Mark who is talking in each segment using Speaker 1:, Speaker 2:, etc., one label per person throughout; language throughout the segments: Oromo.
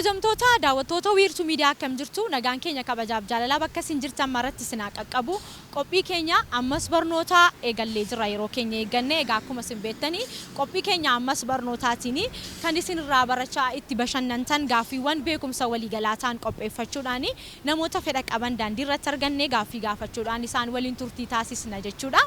Speaker 1: Kabajamtoota daawwattoota wiirtuu miidiyaa akkam jirtu nagaan keenya kabajaaf jaalalaa bakka isin jirtan maratti isin qaqqabu qophii keenya ammas barnoota eegallee jira yeroo keenya eegganne egaa akkuma isin beektanii qophii keenya ammas barnootaatiin kan isin irraa barachaa itti bashannantan gaaffiiwwan beekumsa waliigalaa ta'an qopheeffachuudhaan namoota fedha qaban daandii irratti arganne gaaffii gaafachuudhaan isaan waliin turtii taasisna jechuudha.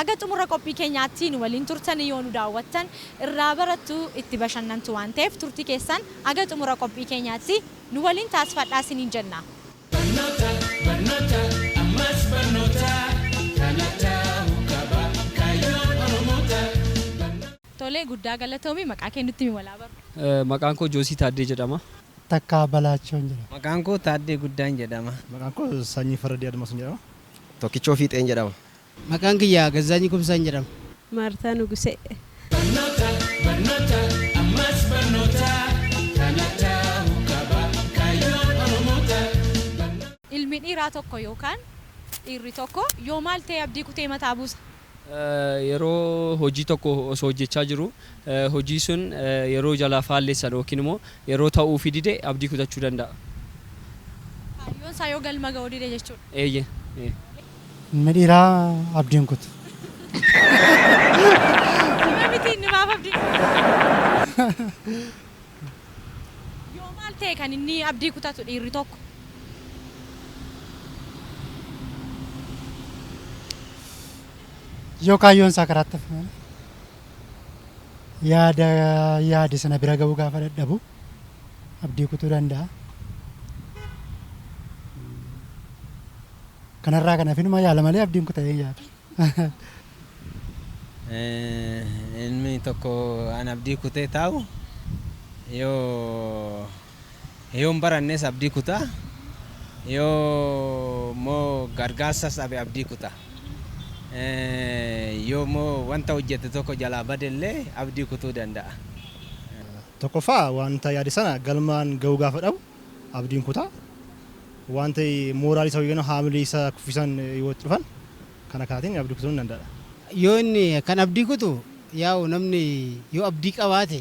Speaker 1: Aga xumura qophii keenyaatti waliin turtan yoo nu daawwattan irraa barattu itti bashannantu waan ta'eef turtii keessan aga xumura qophii keenyaatti nu waliin taasifadhaa isiniin jenna. Tolee guddaa galatoomii maqaa kee nutti walaa baru.
Speaker 2: Maqaan koo Joosii Taaddee jedhama.
Speaker 3: Takkaa Balaachoon jedhama.
Speaker 4: Maqaan koo Taaddee Guddaan jedhama.
Speaker 5: Maqaan koo Sanyii Faradii Admaasuun jedhama.
Speaker 6: Tokkichoo Fiixeen jedhama.
Speaker 4: Maqaan kiyyaa Gazzaanyii Kumsaan jedhama.
Speaker 7: Maartaa Nugusee.
Speaker 1: Ilmi dhiiraa tokko yookaan dhiirri tokko yoo maal ta'e abdii kutee mataa buusa?
Speaker 2: Yeroo hojii tokko osoo hojjechaa jiru hojii sun yeroo jalaa faalleessan yookiin immoo yeroo ta'uu fidide abdii kutachuu danda'a.
Speaker 1: Kaayyoon isaa yoo galma ga'uu dide jechuudha.
Speaker 2: Eeyyee.
Speaker 3: Ilmi dhiiraa abdiin kutu.
Speaker 1: Miti inni maaf abdii? Yoo maal ta'e kan inni abdii kutatu dhiirri tokko?
Speaker 3: Yoo kaayyoon isaa karaatti hafe yaada sana bira ga'uu gaafa dadhabu abdii kutuu danda'a. Kanarraa kan hafinuma yaala malee abdiin kutee yaada.
Speaker 4: Ilmi tokko an abdii kutee taa'u yoon barannes abdii kutaa yoo moo gargaarsas dhabe abdii kutaa. Yoo moo wanta hojjete tokko jalaa badellee abdii kutuu danda'a.
Speaker 5: Tokkoffaa wanta yaade sana galmaan ga'uu gaafa dhabu abdiin kutaa. Wanta mooraalii isaa yookiin haamilee isaa kuffisan yoo dhufan kana kaatiin abdii kutuu danda'a.
Speaker 4: Yoo inni kan abdii kutu yaa'u namni yoo abdii qabaate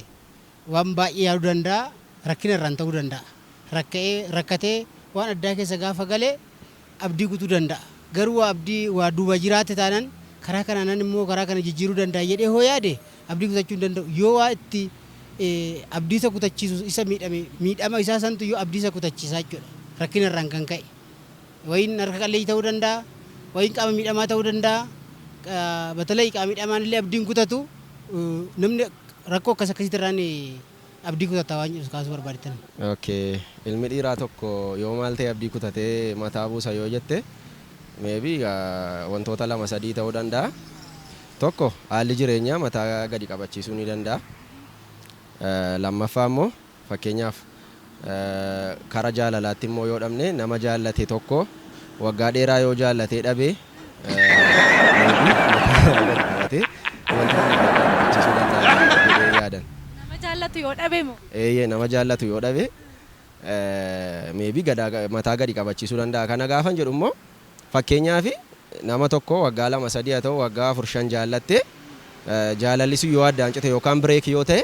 Speaker 4: waan baay'ee yaaduu danda'a rakkina irraan ta'uu danda'a. Rakkatee waan addaa keessa gaafa galee abdii kutuu danda'a. Garuu abdii waa duuba jiraate taanaan karaa kanaan immoo karaa kana jijjiiruu danda'a jedhee hoo yaade abdii kutachuu hin danda'u. Yoo waa itti abdii isa kutachiisu isa miidhama isaa santu yoo abdii isa kutachiisaa jechuudha. Rakkina irraan kan ka'e. Wayin harka qalleeyyii ta'uu danda'a, wayin qaama miidhamaa ta'uu danda'a. Batalee qaama miidhamaan illee abdiin kutatu namni rakkoo akkasii irraan abdii kutataa waan jedhu kaasuu barbaadetan.
Speaker 6: Okay. Ilmi dhiiraa tokko yoo maal ta'e abdii kutatee mataa buusa yoo jette maybe wantoota lama sadii ta'uu danda'a. Tokko haalli jireenyaa mataa gadi qabachiisuu ni danda'a. Lammaffaa immoo fakkeenyaaf karaa jaalalaatti immoo yoo dhabne nama jaallate tokko waggaa dheeraa yoo jaallatee dhabee
Speaker 1: Nama jaallatu yoo dhabe moo?
Speaker 6: Eeyyee nama jaallatu yoo dhabe maybe mataa gadi qabachiisuu danda'a. Kana gaafan jedhu immoo fakkeenyaaf nama tokko waggaa lama sadii haa ta'u waggaa 4-5 jaallattee jaalallisu yoo addaan cite yookaan bireek yoo ta'e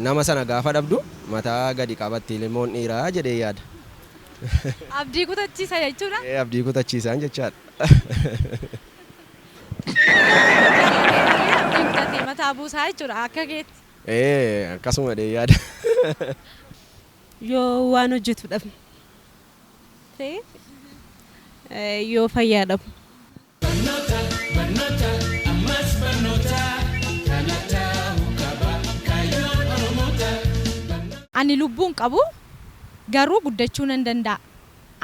Speaker 6: nama sana gaafa dhabdu mataa gadi qabatti ilmoon dhiiraa jedhee yaada.
Speaker 1: Abdii kutachiisa jechuudha?
Speaker 6: Abdii kutachiisaan jechaadha.
Speaker 1: Abdii kutatee mataa buusaa jechuudha akka keetti.
Speaker 6: Akkasuma dhee yaada.
Speaker 7: Yoo waan hojjetu dhabne. Yoo fayyaa dhabu.
Speaker 1: Ani lubbuun qabu garuu guddachuu nan danda'a.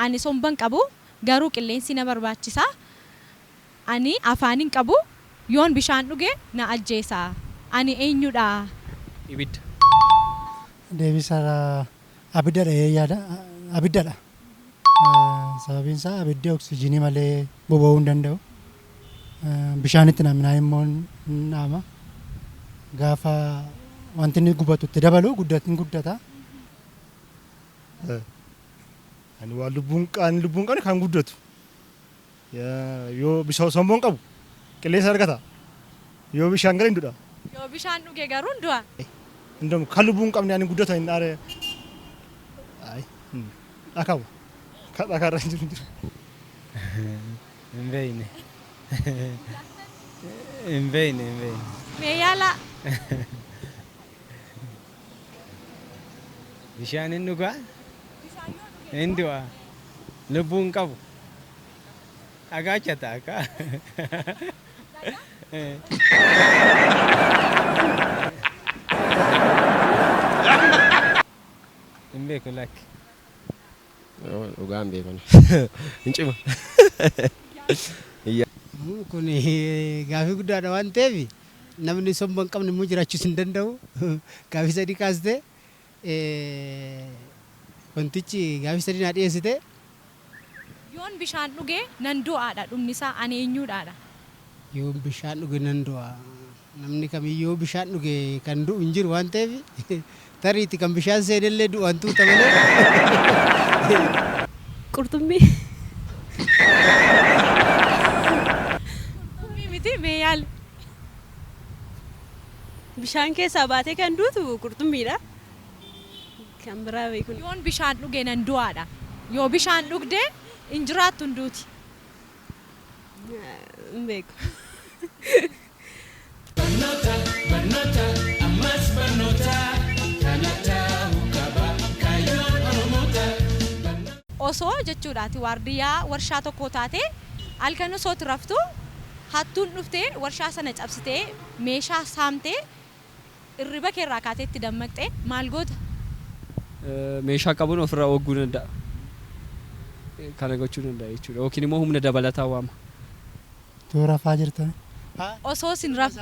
Speaker 1: Ani somban qabu garuu qilleensi na barbaachisa. Ani afaanin qabu yoon bishaan dhuge na ajjeesa. Ani eenyudha?
Speaker 2: Ibidda.
Speaker 3: Deebisaa abiddadha yaada abiddadha. Sababiin isaa abiddi oksijiinii malee boba'uu hin danda'u. Bishaanitti namnaa immoo nama gaafa wanti inni gubatu itti dabalu guddata.
Speaker 5: Ani waan lubbuun qabne kan guddatu. Yoo bishaan somboon qabu qilleensa argata. Yoo bishaan gala hin du'a.
Speaker 1: Yoo bishaan dhuge garuu du'a.
Speaker 5: Indom kan lubbuun qabne ani guddata hin dhaare Ay. Dhakawa. Kan dhakaarra hin jiru.
Speaker 4: Hin beekne. Hin beekne.
Speaker 1: Mee yaala.
Speaker 4: Bishaan hin dhugaa? Hin du'a. Lubbuun qabu. Agaachata akka. Hin beeku lakki.
Speaker 6: Dhugaan beekan. Hin cima.
Speaker 4: Kun gaafii guddaadha waan ta'eef namni somba hin qabne immoo jiraachuus hin danda'u. Gaafii sadii kaastee wantichi gaafii sadii naa dhiyeessite.
Speaker 1: Yoon bishaan dhugee nan du'aadha dhumni isaa ani eenyuudhaadha.
Speaker 4: Yoo bishaan dhuge nan du'a. Namni kamiyyuu bishaan dhuge kan du'u hin jiru waan ta'eef tariiti kan bishaan seenellee du'an tuuta malee.
Speaker 7: Qurxummii.
Speaker 1: Miti mee yaala.
Speaker 7: Bishaan keessaa baatee kan duutu qurxummiidha. Kan biraa beekun.
Speaker 1: Yoon bishaan dhugee nan du'aadha. Yoo bishaan dhugdee hin jiraattu hin duuti.
Speaker 7: Hin beeku.
Speaker 1: Osoo jechuudhaati waardiyyaa warshaa tokko taate halkan osootti raftu hattuun dhuftee warshaa sana cabsitee meeshaa saamtee irriba keerraa kaatee itti dammaqxee maal goota?
Speaker 2: Meeshaa qabuun ofirraa ogguu danda'a. Kana gochuu danda'a jechuudha. Yookiin immoo humna dabalataa waama.
Speaker 3: Too rafaa jirtan.
Speaker 1: Osoo sin raf.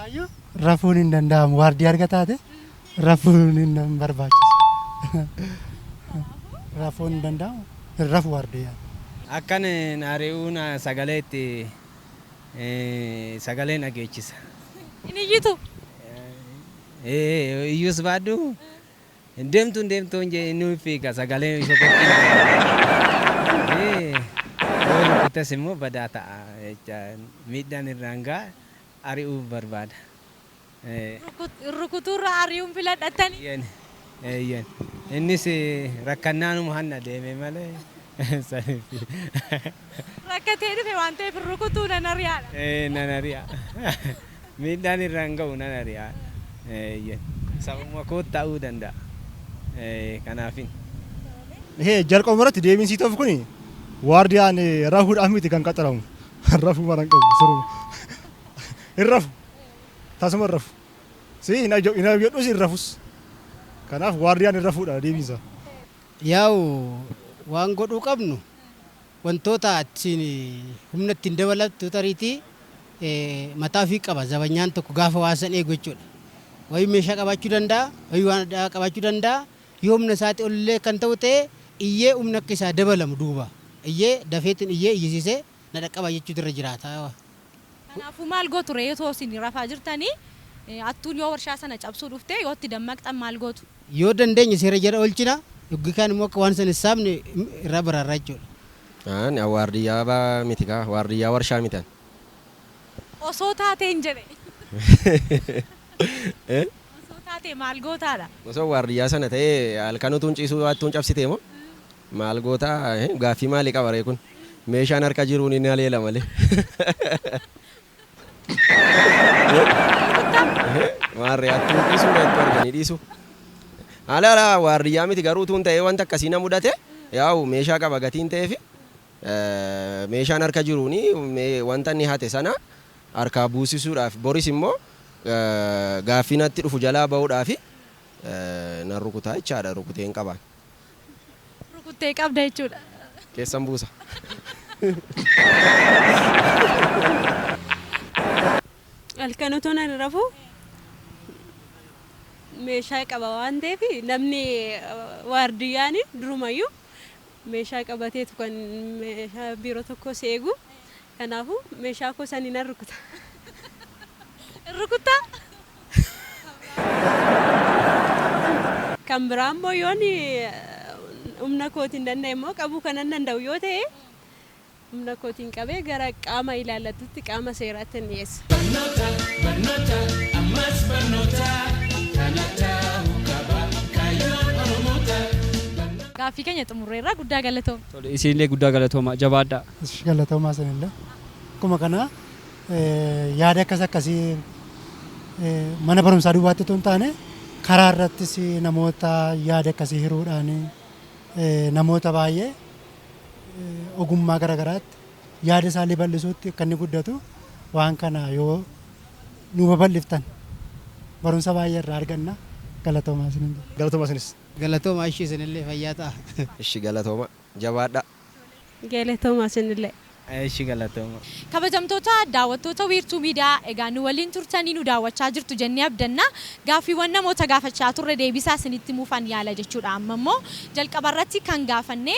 Speaker 3: Rafuun hin danda'amu. Waardiyyaa arga taate rafuun hin barbaachisu. Rafuun hin danda'amu. Rafu waardiyyaa.
Speaker 4: Akkan naari'uun sagalee itti sagalee nageechisa.
Speaker 1: Inni iyyitu.
Speaker 4: Iyyus baadhu deemtuun inni fiiga sagalee isa qophii. Kutas immoo badaa ta'a miidhaan irraan ga'a ari'uuf barbaada.
Speaker 1: Rukutuurra ari'uun filadhatanii.
Speaker 4: Innis rakkannaanuma hanna deeme malee.
Speaker 1: Rakkatee dhufe waan ta'eef rukutuu nan ari'aadha.
Speaker 4: Nan ari'a. Miidhaan irraan ga'u nan ari'a. Sababuma koo ta'uu danda'a. Kanaafin.
Speaker 5: Jalqabuma irratti deebiin sii ta'uuf kuni waardiyaan rafuudhaaf miti kan qaxaramu. Rafuu mara hin qabu siruma. Hin rafu. Tasuma hin rafu. Hin abjadhus hin rafus. Kanaaf waardiyaan hin rafuudha deebiinsa.
Speaker 4: Yaa'u waan godhuu qabnu wantoota ittiin humna ittiin dabalatu tariitii mataa ofii qaba zabanyaan tokko gaafa waasan eegu jechuudha. Wayii meeshaa qabaachuu danda'a, wayii waan addaa qabaachuu danda'a. Yoo humna isaatii olillee kan ta'u ta'e iyyee humna akka isaa dabalamu duuba. Iyyee dafeetiin iyyee iyyisiisee na dhaqqaba jechuutu irra jiraata.
Speaker 1: Kanaafuu maal gootu ree yoo isin rafaa jirtanii hattuun yoo warshaa sana cabsuu dhufte yoo itti dammaqxan maal gootu?
Speaker 4: Yoo dandeenya seera jala oolchina yookiin kaan immoo akka waan sana saamne irraa baraarraa jechuudha.
Speaker 6: Waardiyyaa miti kaa waardiyyaa warshaa mitan.
Speaker 1: Osoo taateen jedhe. Osoo taatee maal gootaadha?
Speaker 6: Osoo waardiyyaa sana ta'ee halkan utuun ciisuu hattuun cabsitee moo maal gootaa gaaffii maalii qaba ree kun meeshaan harka jiruun inni haleela malee. Maarree hattuun dhiisuu dha arganii dhiisu. Haala waardiyyaa miti garuu tuun ta'ee wanta akkasii na mudate yaa'u meeshaa qaba gatiin ta'eefi meeshaan harka jiruun wanta inni hate sana harkaa buusisuudhaaf boris immoo gaaffii natti dhufu jalaa ba'uudhaaf nan rukutaa jechaadha rukuteen qabaan.
Speaker 1: Rukuttee qabda jechuudha.
Speaker 6: Keessan buusa.
Speaker 7: Halkan utuu nan rafu meeshaa qaba waan ta'eef namni waardiyyaan durumayyuu meeshaa qabateetu kan meeshaa biiroo tokko seegu. Kanaafuu meeshaa koo sanii nan rukuta.
Speaker 1: Rukuta?
Speaker 7: Kan biraa immoo yoon humna kootiin danda'e immoo qabuu kan danda'u yoo ta'e humna kootiin qabee gara qaama ilaallatutti qaama seeraatti ni dhiyeessa.
Speaker 1: gaaffii keenya xumurreerra guddaa galatooma.
Speaker 2: Tole isinillee guddaa galatooma jabaadhaa.
Speaker 3: Galatoomaa sanillee. Akkuma kana yaada akkasii mana barumsaa duwwaatti otoo hin taane karaa irrattis namoota yaada akkasii hiruudhaan namoota baay'ee ogummaa garaagaraatti yaada isaallee bal'isuutti akka inni guddatu waan kana yoo nu babal'iftan barumsa baay'ee irraa arganna. Galatoomaa isinillee.
Speaker 5: Galatoomaa isinis.
Speaker 4: Galatooma ishee isinillee fayyaa ta'a.
Speaker 6: Ishi galatooma jabaadhaa.
Speaker 7: Galatooma isinillee.
Speaker 8: Ishi galatooma.
Speaker 1: Kabajamtoota daawwattoota wiirtuu miidiyaa egaa nu waliin turtanii nu daawwachaa jirtu jennee abdanna. Gaaffiiwwan namoota gaafachaa turre deebisaa isinitti muufan yaala jechuudha. Amma immoo jalqaba irratti kan gaafanne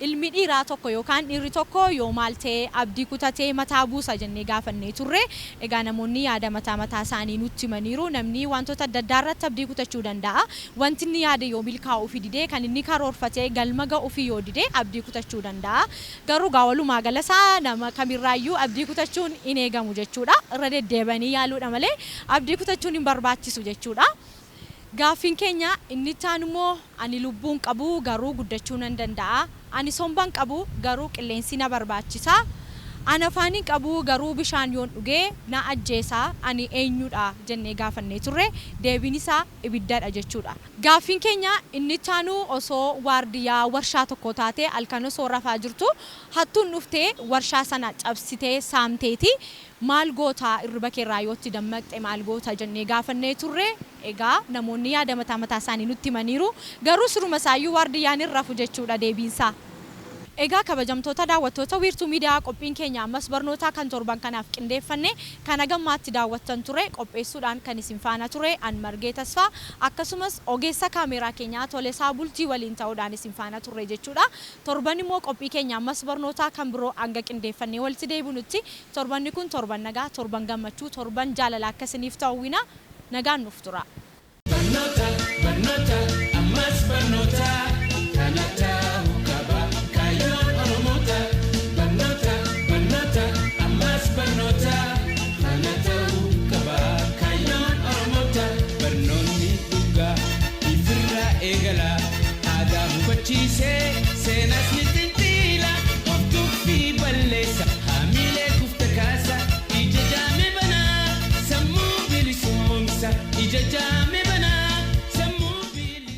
Speaker 1: ilmi dhiiraa tokko yookaan dhiirri tokko yoo maal ta'e abdii kutatee mataa buusa jennee gaafannee turre. Egaa namoonni yaada mataa isaanii nutti himaniiru. Namni wantoota adda addaa irratti abdii kutachuu danda'a. Wanti inni yaada yoo milkaa'uu fi didee kan inni karoorfatee galma ga'uu fi yoo didee abdii kutachuu danda'a. Garuu walumaa galasaa nama kamirraayyuu abdii kutachuun hin eegamu jechuudha. Irra deddeebanii yaaluudha malee abdii kutachuun hin barbaachisu jechuudha. Gaaffiin keenya inni itaan immoo ani lubbuun qabu garuu guddachuu nan danda'a. Ani sombaan qabu garuu qilleensi na barbaachisa. Ani afaaniin qabu garuu bishaan yoon dhugee na ajjeesaa ani eenyudha jennee gaafannee turre deebiin isaa ibiddadha jechuudha. Gaaffiin keenya inni taanu osoo waardiyyaa warshaa tokko taate halkan osoo rafaa jirtu hattuun dhuftee warshaa sana cabsitee saamteeti maal goota irriba keerraa yootti dammaqxe maal goota jennee gaafannee turre. Egaa namoonni yaada mataa isaanii nutti himaniiru garuu suruma isaayyuu waardiyyaan hin rafu jechuudha deebiinsaa. Egaa kabajamtoota daawwattoota wiirtuu miidiyaa qophiin keenya ammas barnootaa kan torban kanaaf qindeeffanne kana gammaatti daawwattan ture qopheessuudhaan kan isin faana ture an Margee Tasfaa akkasumas ogeessa kaameeraa keenyaa Tolesaa Bultii waliin ta'uudhaan isin faana ture jechuudha. Torban immoo qophii keenya ammas barnootaa kan biroo hanga qindeeffannee walitti deebinutti torbanni kun torban nagaa torban gammachuu torban jaalala akka isiniif ta'uwina nagaan nuuf tura. Barnoota ammas barnoota kana ta'u qaba. Barnoota kana ta'uu qaba kaayyoon Oromoota barnoonni dhugaa ifirraa eegala aadaa hubachiisee seenaas ni xinxiila of tuffii balleessa haamilee kufta kaasa ija jaame banaa sammuu bilisoomsa ija jaame.